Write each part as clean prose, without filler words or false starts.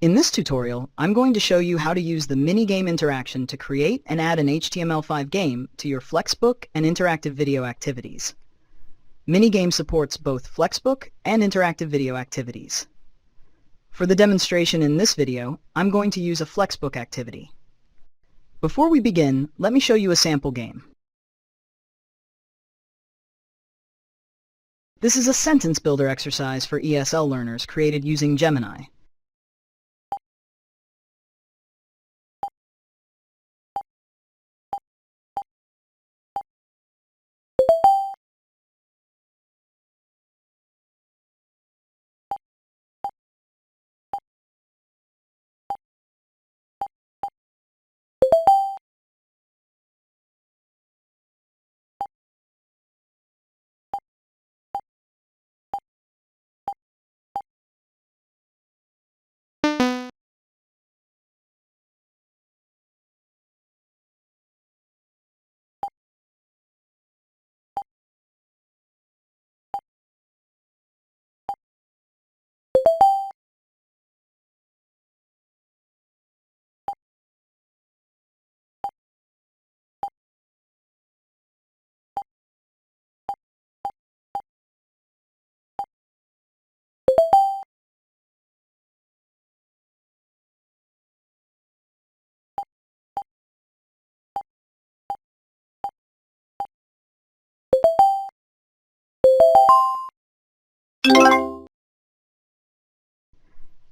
In this tutorial, I'm going to show you how to use the mini-game interaction to create and add an HTML5 game to your Flexbook and interactive video activities. Minigame supports both Flexbook and interactive video activities. For the demonstration in this video, I'm going to use a Flexbook activity. Before we begin, let me show you a sample game. This is a sentence builder exercise for ESL learners created using Gemini.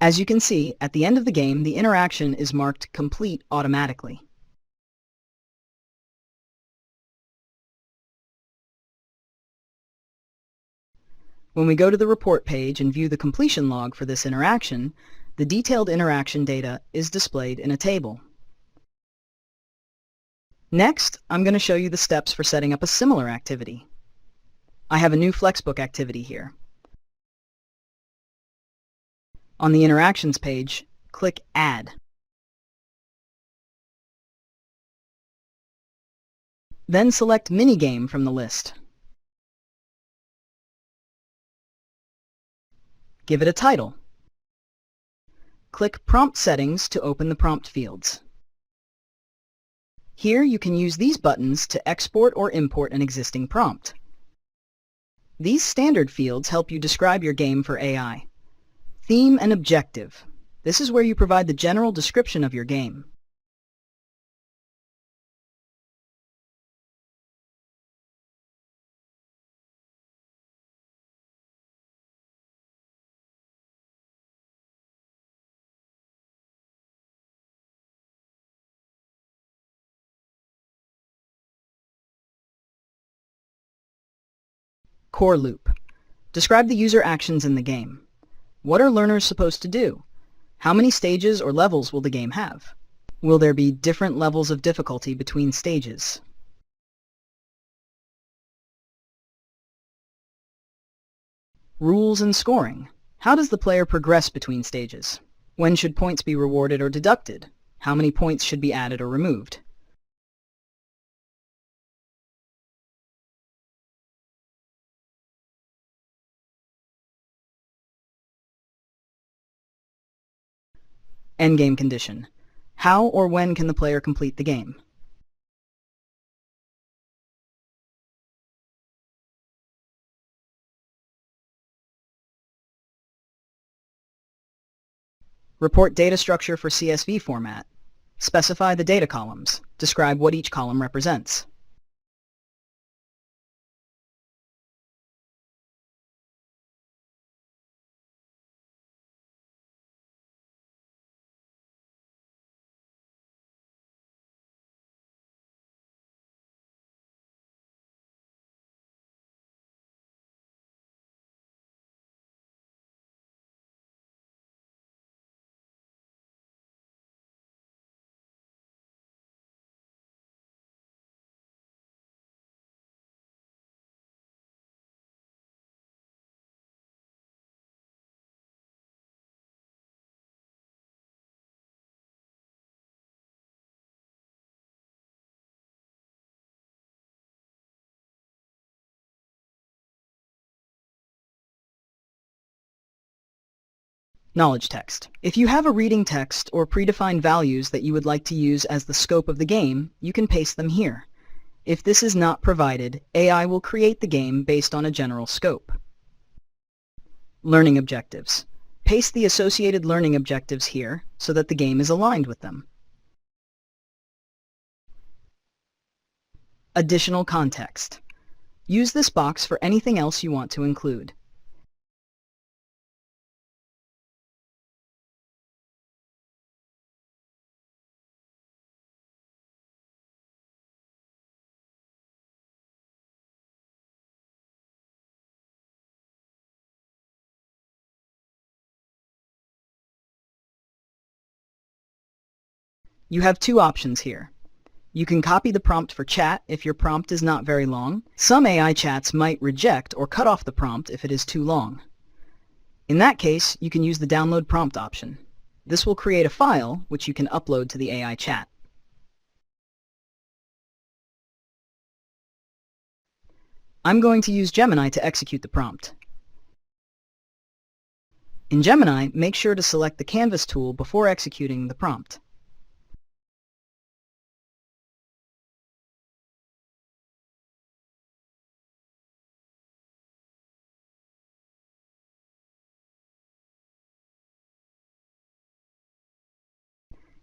As you can see, at the end of the game, the interaction is marked complete automatically. When we go to the report page and view the completion log for this interaction, the detailed interaction data is displayed in a table. Next, I'm going to show you the steps for setting up a similar activity. I have a new Flexbook activity here. On the Interactions page, click Add. Then select Minigame from the list. Give it a title. Click Prompt Settings to open the prompt fields. Here you can use these buttons to export or import an existing prompt. These standard fields help you describe your game for AI. Theme and Objective. This is where you provide the general description of your game. Core Loop. Describe the user actions in the game. What are learners supposed to do? How many stages or levels will the game have? Will there be different levels of difficulty between stages? Rules and scoring. How does the player progress between stages? When should points be rewarded or deducted? How many points should be added or removed? Endgame condition. How or when can the player complete the game? Report data structure for CSV format. Specify the data columns. Describe what each column represents. Knowledge text. If you have a reading text or predefined values that you would like to use as the scope of the game, you can paste them here. If this is not provided, AI will create the game based on a general scope. Learning objectives. Paste the associated learning objectives here so that the game is aligned with them. Additional context. Use this box for anything else you want to include. You have two options here. You can copy the prompt for chat if your prompt is not very long. Some AI chats might reject or cut off the prompt if it is too long. In that case, you can use the download prompt option. This will create a file which you can upload to the AI chat. I'm going to use Gemini to execute the prompt. In Gemini, make sure to select the Canvas tool before executing the prompt.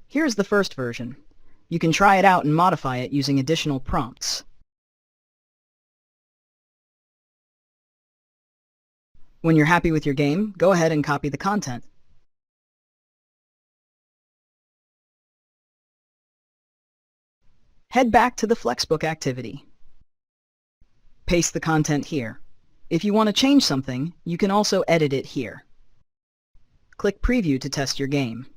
Here's the first version. You can try it out and modify it using additional prompts. When you're happy with your game, go ahead and copy the content. Head back to the Flexbook activity. Paste the content here. If you want to change something, you can also edit it here. Click Preview to test your game.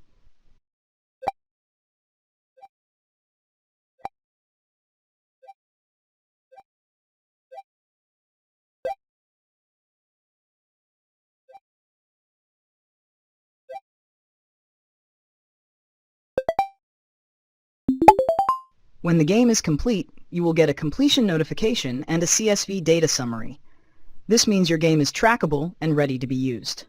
When the game is complete, you will get a completion notification and a CSV data summary. This means your game is trackable and ready to be used.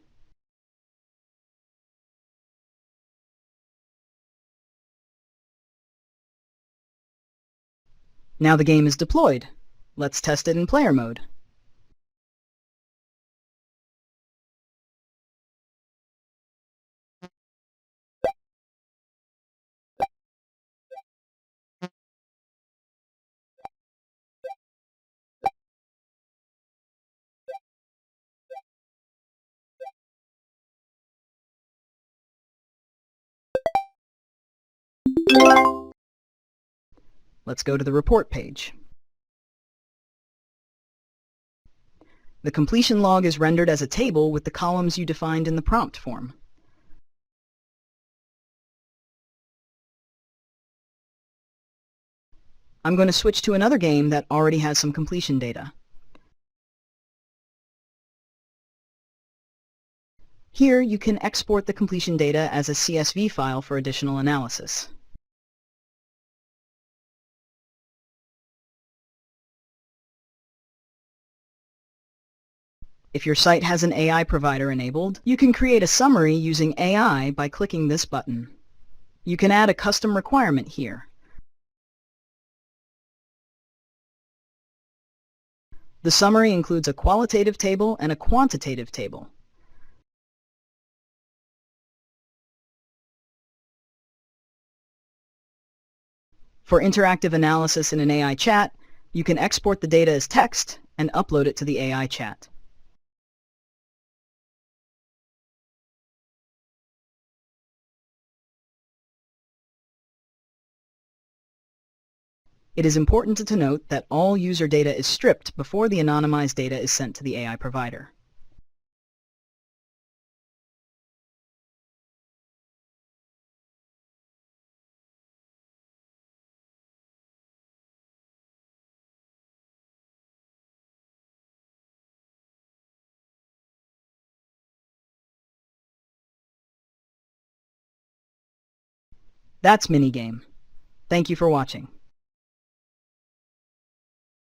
Now the game is deployed. Let's test it in player mode. Let's go to the report page. The completion log is rendered as a table with the columns you defined in the prompt form. I'm going to switch to another game that already has some completion data. Here, you can export the completion data as a CSV file for additional analysis. If your site has an AI provider enabled, you can create a summary using AI by clicking this button. You can add a custom requirement here. The summary includes a qualitative table and a quantitative table. For interactive analysis in an AI chat, you can export the data as text and upload it to the AI chat. It is important to note that all user data is stripped before the anonymized data is sent to the AI provider. That's Minigame. Thank you for watching.